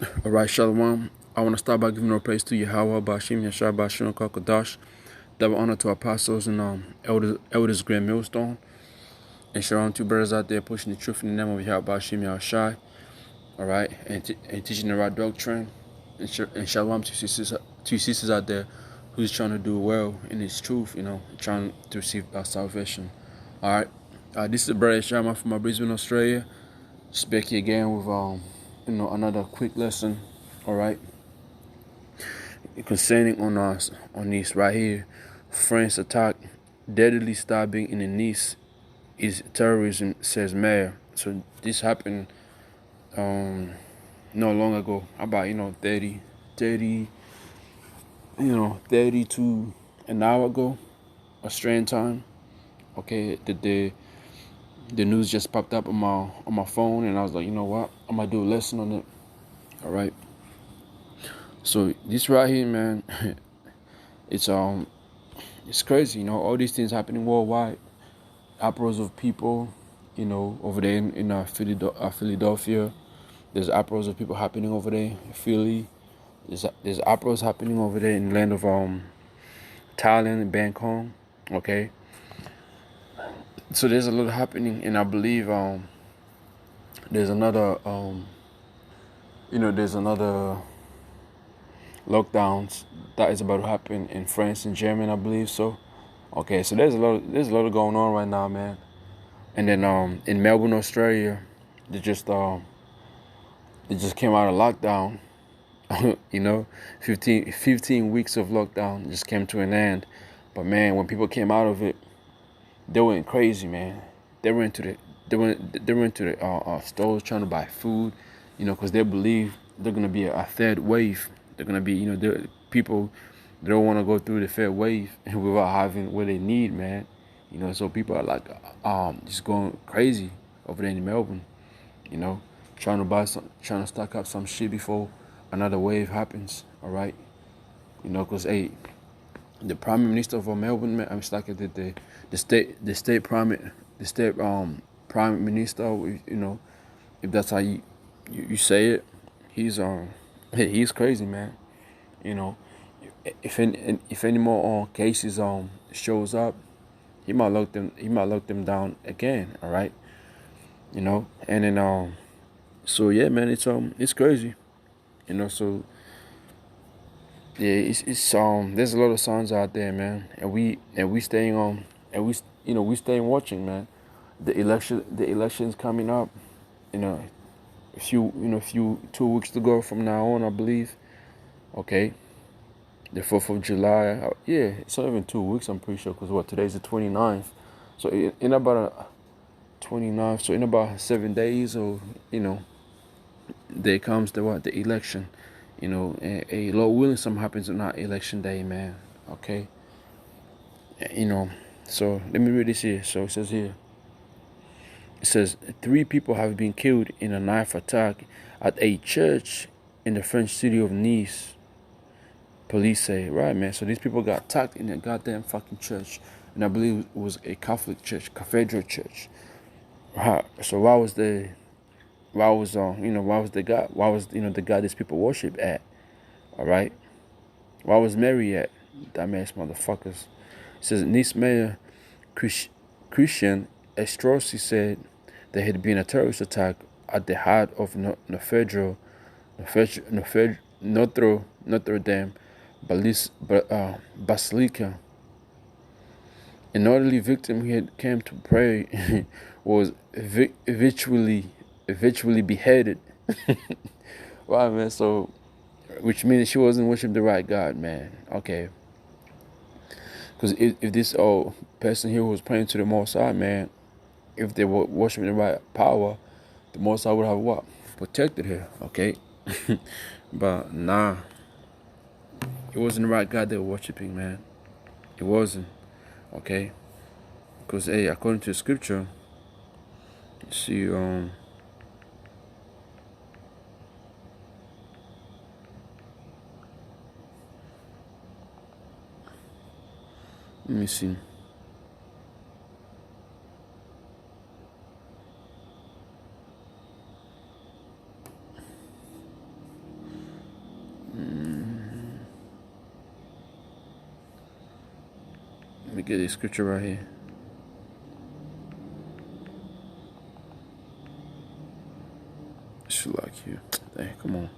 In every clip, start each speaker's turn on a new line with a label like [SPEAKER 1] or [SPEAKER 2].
[SPEAKER 1] All right, Shalom. I want to start by giving all praise to Yahweh, Bashim, Yashar, Bashim, Kakadash. Double honor to apostles and elders, Grand Millstone. And Shalom to brothers out there pushing the truth in the name of Yahweh, Bashim, Yashai. All right, and teaching the right doctrine. And Shalom to sisters out there who's trying to do well in this truth, trying to receive our salvation. All right, this is the brother Shama from Brisbane, Australia. Speaking again with another quick lesson. All right. Concerning on us on this right here, France attack deadly stabbing in the Nice is terrorism, says mayor. So this happened not long ago, about 30 to an hour ago, Australian time. Okay, the news just popped up on my phone, and I was like, you know what, I'm gonna do a lesson on it. All right. So this right here, man, it's crazy, all these things happening worldwide. Uproars of people, over there in Philadelphia. There's uproars of people happening over there in Philly. There's uproars happening over there in the land of Thailand and Bangkok. Okay, so there's a lot happening, and I believe there's another there's another lockdowns that is about to happen in France and Germany, I believe so. Okay, so there's a lot going on right now, man. And then in Melbourne, Australia, they just came out of lockdown. 15 weeks of lockdown just came to an end. But man, when people came out of it, they went crazy, man. They went to the stores trying to buy food, because they believe they're gonna be a third wave. They're gonna be, people, they don't want to go through the third wave without having what they need, man. So people are like just going crazy over there in Melbourne, trying to stock up some shit before another wave happens. All right, because the prime minister of Melbourne, man, I'm stuck at the state prime minister, if that's how you say it, he's crazy, man. You know, if any more cases shows up, he might lock them down again. All right, and then so yeah, man, it's crazy, so yeah, it's there's a lot of signs out there, man, and we staying we staying watching, man. The election's coming up, a few 2 weeks to go from now on, I believe. Okay, the 4th of July. Yeah, it's not even 2 weeks, I'm pretty sure, because today's the 29th. So in about a 29th, so in about 7 days, or there comes the election. A Lord willing, something happens on that election day, man. Okay, so let me read this here. So it says here. It says 3 people have been killed in a knife attack at a church in the French city of Nice. Police say, right, man. So these people got attacked in a goddamn fucking church, and I believe it was a Catholic church, Cathedral Church. Right. So why was the God these people worship at? All right. Why was Mary at? Dumbass motherfuckers. It says Nice Mayor Christian Estrosi said there had been a terrorist attack at the heart of Notre Dame Basilica. An elderly victim who had came to pray was virtually beheaded. Wow, man. So, which means she wasn't worshiping the right God, man. Okay. Because if this person here was praying to the Most High, man, if they were worshiping the right power, the Most High would have what? Protected her, okay? But nah, it wasn't the right God they were worshiping, man. It wasn't, okay? Because, hey, according to the scripture, see, let me see. get this scripture right here. Should like you. Dang, come on.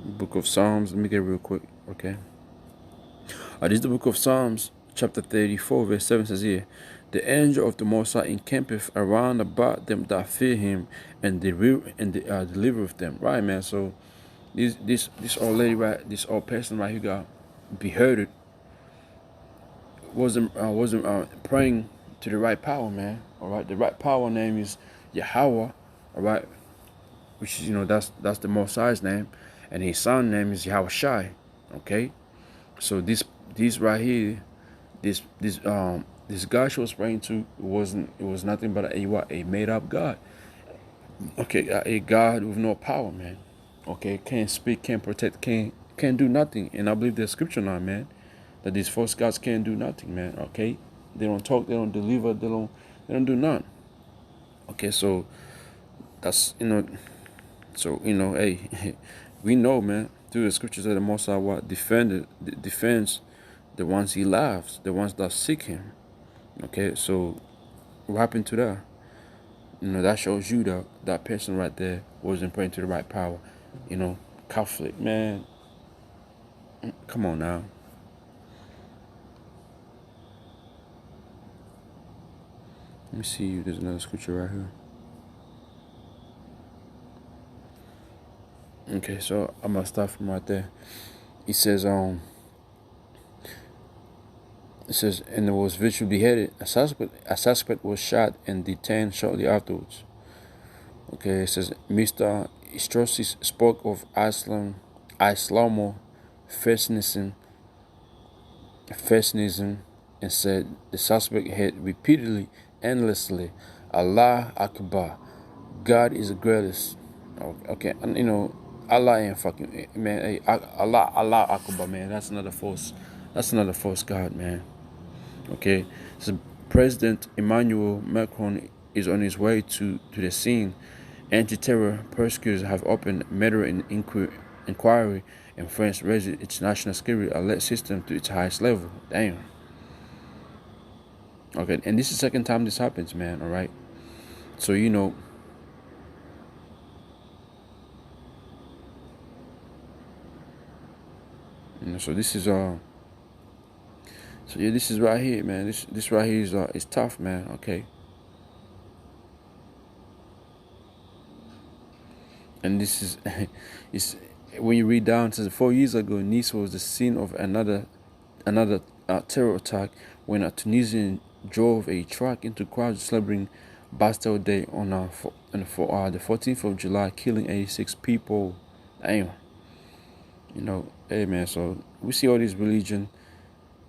[SPEAKER 1] Book of Psalms. Let me get it real quick. Okay. This is the book of Psalms, chapter 34, verse 7 says here, the angel of the Most High encampeth around about them that fear him, and delivereth them. Right, man. So this old lady, right, this old person right who got beheaded wasn't praying to the right power, man. All right, the right power name is Yahweh. All right, which is, that's the Most High's name, and his son name is Yahweh Shai. Okay, so this right here, this God she was praying to, it was nothing but a made up God. Okay, a God with no power, man. Okay, can't speak, can't protect, can't do nothing. And I believe there's scripture now, man, that these false gods can't do nothing, man. Okay, they don't talk, they don't deliver, they don't do nothing. Okay, so that's hey, we know, man, through the scriptures that the Most High what defends the ones he loves, the ones that seek him. Okay, so what happened to that? That shows you that that person right there wasn't praying to the right power. Conflict, man. Come on now. Let me see if there's another scripture right here. Okay, so I'm gonna start from right there. It says, and it was virtually beheaded. A suspect was shot and detained shortly afterwards. Okay, it says Mr. Istrosis spoke of Islamo fascism, and said the suspect had repeatedly, endlessly, Allah Akbar, God is the greatest. Okay, and Allah ain't fucking, man. Hey, Allah Akbar, man. That's another false God, man. Okay, so President Emmanuel Macron is on his way to the scene. Anti-terror prosecutors have opened matter inquiry, and France raised its national security alert system to its highest level. Damn. Okay, and this is the second time this happens, man. All right, so so this is this is right here, man. This right here is tough, man. Okay. And this is, when you read down, it says 4 years ago, Nice was the scene of another terror attack when a Tunisian drove a truck into crowds celebrating Bastille Day on the 14th of July, killing 86 people. Damn. Hey, man. So we see all this religion,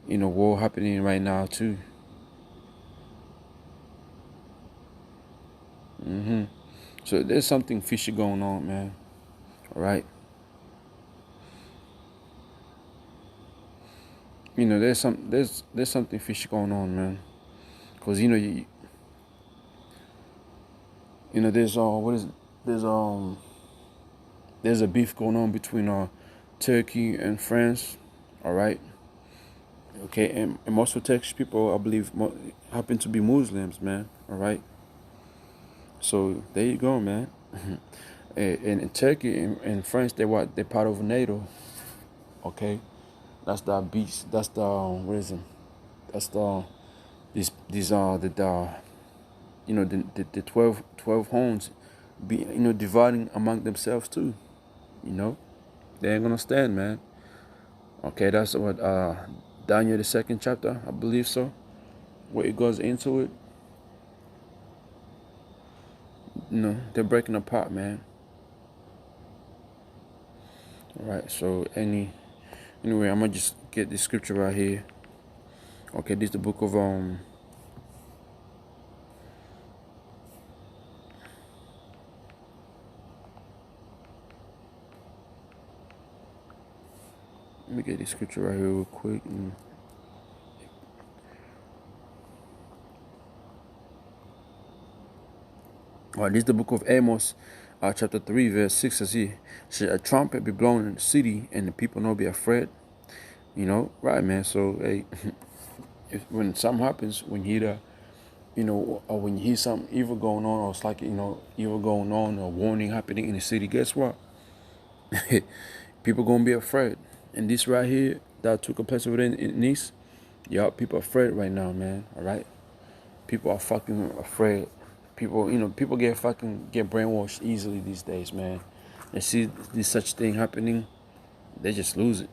[SPEAKER 1] war happening right now too. So there's something fishy going on, man. All right. There's something fishy going on, man. Cause there's there's a beef going on between Turkey and France. All right. Okay, and most of Turkish people, I believe, happen to be Muslims, man. All right. So there you go, man. And in Turkey and France, they're part of NATO. Okay, that's the beach. That's the what is it? That's the these are the 12 homes be dividing among themselves too. They ain't gonna stand, man. Okay, that's what Daniel the 2nd chapter, I believe so, where it goes into it. They're breaking apart, man. All right, so anyway, I'm gonna just get this scripture right here. Okay, this is the book of let me get this scripture right here real quick. All right, this is the book of Amos, chapter 3, verse 6 says here, should a trumpet be blown in the city and the people not be afraid? You know, right, man. So, hey, when something happens, when you hear or when you hear something evil going on, or it's like, evil going on, or warning happening in the city, guess what? People gonna be afraid. And this right here that took a place over there in Nice, y'all, people are afraid right now, man. All right, people are fucking afraid. People get brainwashed easily these days, man. They see this such thing happening, they just lose it.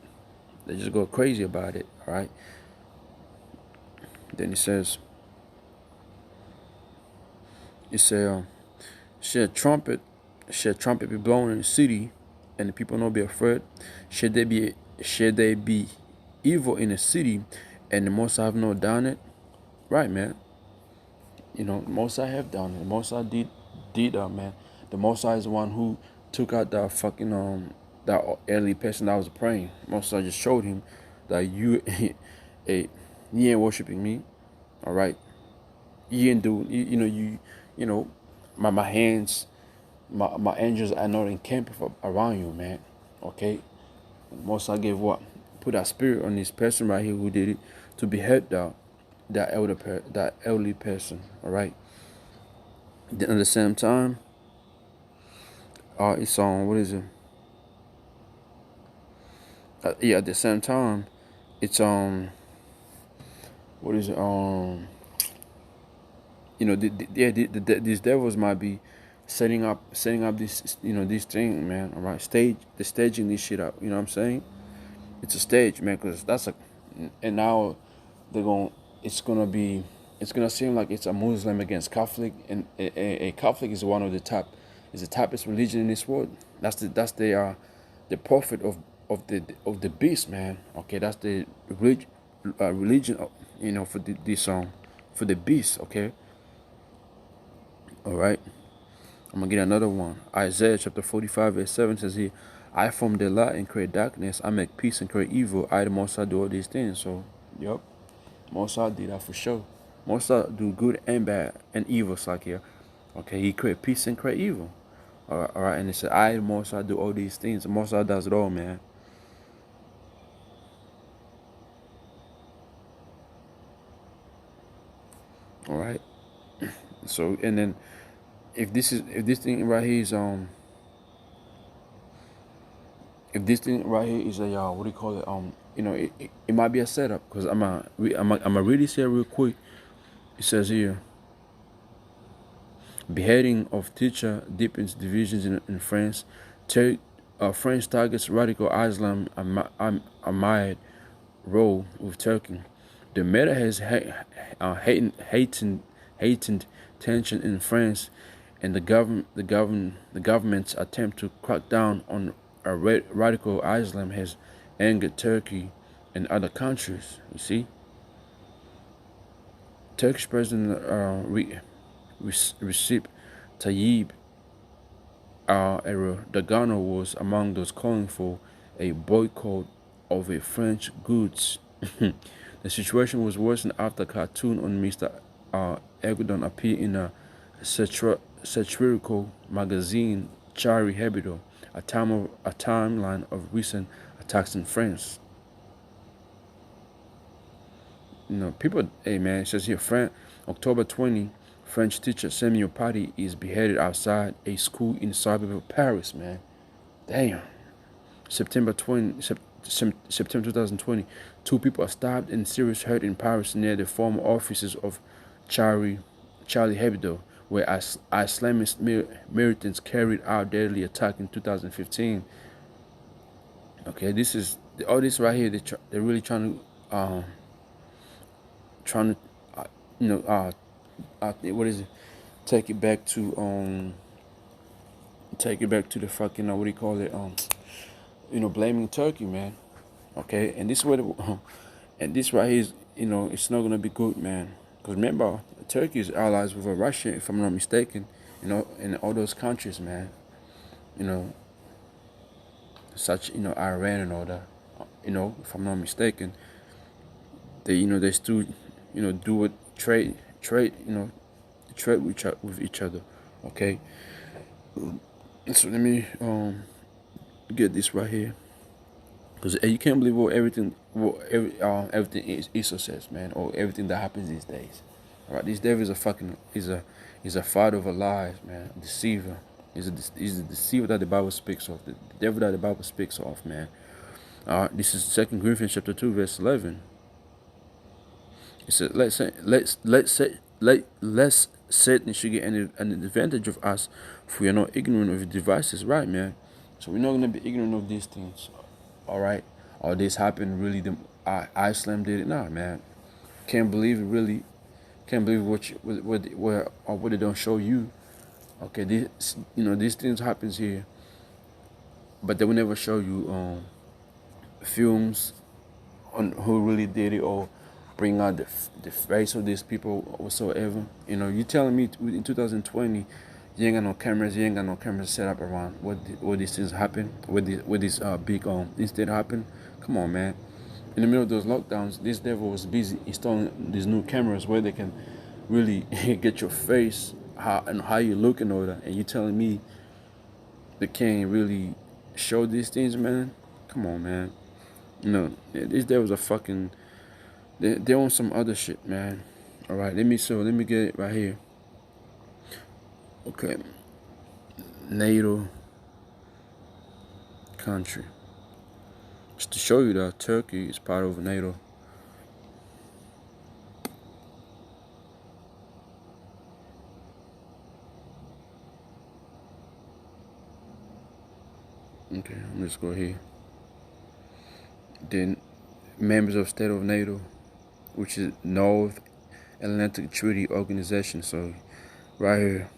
[SPEAKER 1] They just go crazy about it. All right. Then it says, should a trumpet be blown in the city, and the people not be afraid? Should they be evil in the city, and the Most High have not done it? Right, man. The Most High have done it. The Most High did that, man. The Most High is the one who took out that fucking that elderly person that was praying. Most High just showed him that you ain't worshiping me. All right. You ain't do my hands, my angels are not encamped around you, man. Okay. Most High gave what? Put that spirit on this person right here who did it to behead that elderly person. All right. Then at the same time, it's on, what is it? At the same time, it's what is it? These devils might be setting up this, this thing, man. All right, they're staging this shit up. You know what I'm saying? It's a stage, man, because and now it's gonna seem like it's a Muslim against Catholic, and a Catholic is one of the toughest religion in this world. That's the prophet of the beast, man. Okay, that's the religion, for for the beast. Okay, all right. I'm gonna get another one. Isaiah chapter 45 verse 7 says here, I form the light and create darkness. I make peace and create evil. I, the Most High, do all these things. So, yep, Most High did that for sure. Most High do good and bad and evil. It's like here, okay, He create peace and create evil. All right, and it said, I, the Most High, do all these things. The Most High does it all, man. All right. So, and then if this thing right here is if this thing right here is a what do you call it, it might be a setup, because I'm gonna read this here real quick. It says here, beheading of teacher deepens divisions in France. France targets radical Islam amid role with Turkey. The matter has heightened tension in France, and the government's attempt to crack down on radical Islam has angered Turkey and other countries. You see, Turkish President Recep Tayyip Erdogan was among those calling for a boycott of French goods. The situation was worsened after a cartoon on Mr. Erdogan appeared in a satirical magazine, Charlie Hebdo, a timeline of recent attacks in France. People, hey man, it says here, October 20, French teacher Samuel Paty is beheaded outside a school in the suburb of Paris, man. Damn. September 2020, two people are stabbed and serious hurt in Paris near the former offices of Charlie Hebdo, where Islamist militants carried out deadly attack in 2015. Okay, this is all this right here. They're really trying to what is it? Take it back to the fucking what do you call it? Blaming Turkey, man. Okay, and this and this right here is, it's not gonna be good, man. Because remember, Turkey is allies with Russia, if I'm not mistaken. In all those countries, man. Such Iran and all that. If I'm not mistaken, they still do what trade with each other. Okay. So let me get this right here, because you can't believe everything Esau says, man, or everything that happens these days. All right, this devil is a fucking is a father of lies, man, a deceiver. He's a deceiver that the Bible speaks of. The devil that the Bible speaks of, man. All right, this is 2 Corinthians chapter 2, verse 11. It said, lest Satan should get an advantage of us, if we are not ignorant of his devices, right, man? So we're not gonna be ignorant of these things, all right? Or this happened really? Islam did it, nah, man. Can't believe it, really. Can't believe what they don't show you. Okay, these things happens here, but they will never show you films on who really did it, or bring out the face of these people whatsoever. You telling me in 2020 you ain't got no cameras set up around what these things happen, where this big incident happen? Come on, man. In the middle of those lockdowns, this devil was busy installing these new cameras where they can really get your face, how you look and all that, and you telling me they can't really show these things, man? Come on, man. These devils are fucking. They on some other shit, man. All right, let me get it right here. Okay, NATO country. Just to show you that Turkey is part of NATO. Okay, let's go here. Then members of state of NATO, which is North Atlantic Treaty Organization. So right here.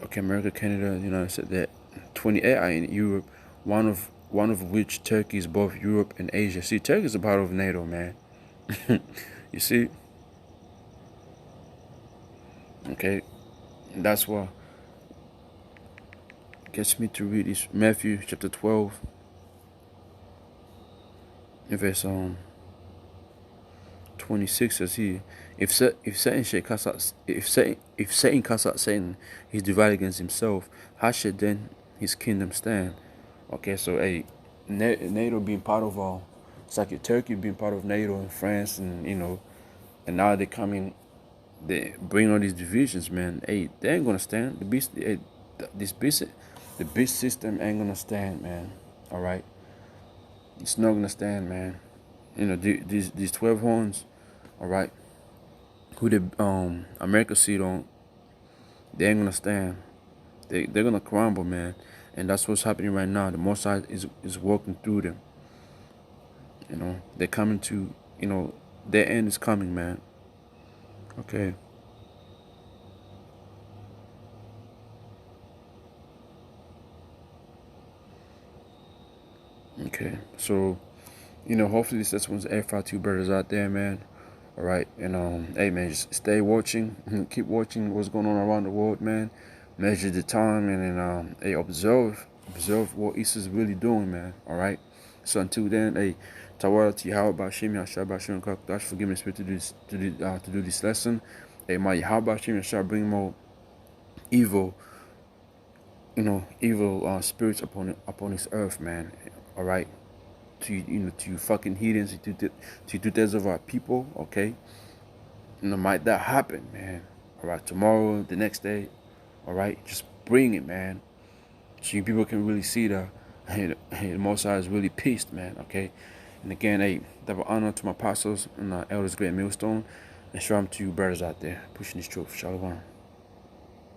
[SPEAKER 1] Okay, America, Canada, United States, that 28 are in Europe, one of which Turkey is both Europe and Asia. See, Turkey is a part of NATO, man. You see? Okay, that's why gets me to read this Matthew chapter 12, verse 26 says here, if Satan casts out Satan, he's divided against himself. How should then his kingdom stand? Okay, so NATO being part of it's like Turkey being part of NATO and France, and and now they bring all these divisions, man. Hey, they ain't gonna stand. The beast system ain't gonna stand, man. All right, it's not gonna stand, man. These 12 horns, all right, who the America seat on, they ain't gonna stand. They're gonna crumble, man. And that's what's happening right now. The Most High is working through them. They're coming to, their end is coming, man. Okay. Okay. So, hopefully this one's edify two brothers out there, man. All right, and hey, man, just stay watching, keep watching what's going on around the world, man. Measure the time, and then hey, observe what Esa's really doing, man. All right. So until then, hey, Tawara Tihawa Bashim Yashar Bashim Kakdash, forgive me, spirit to do this lesson. Hey, my Yahweh Bashim Yashar, bring more evil, spirits upon this earth, man. All right. To fucking heathens, to two-thirds of our people, okay? Might that happen, man. All right, tomorrow, the next day, all right? Just bring it, man. So you people can really see the Most High is really pissed, man, okay? And again, hey, double honor to my apostles and elders, great millstone, and shalom to you brothers out there pushing this truth. Shalom.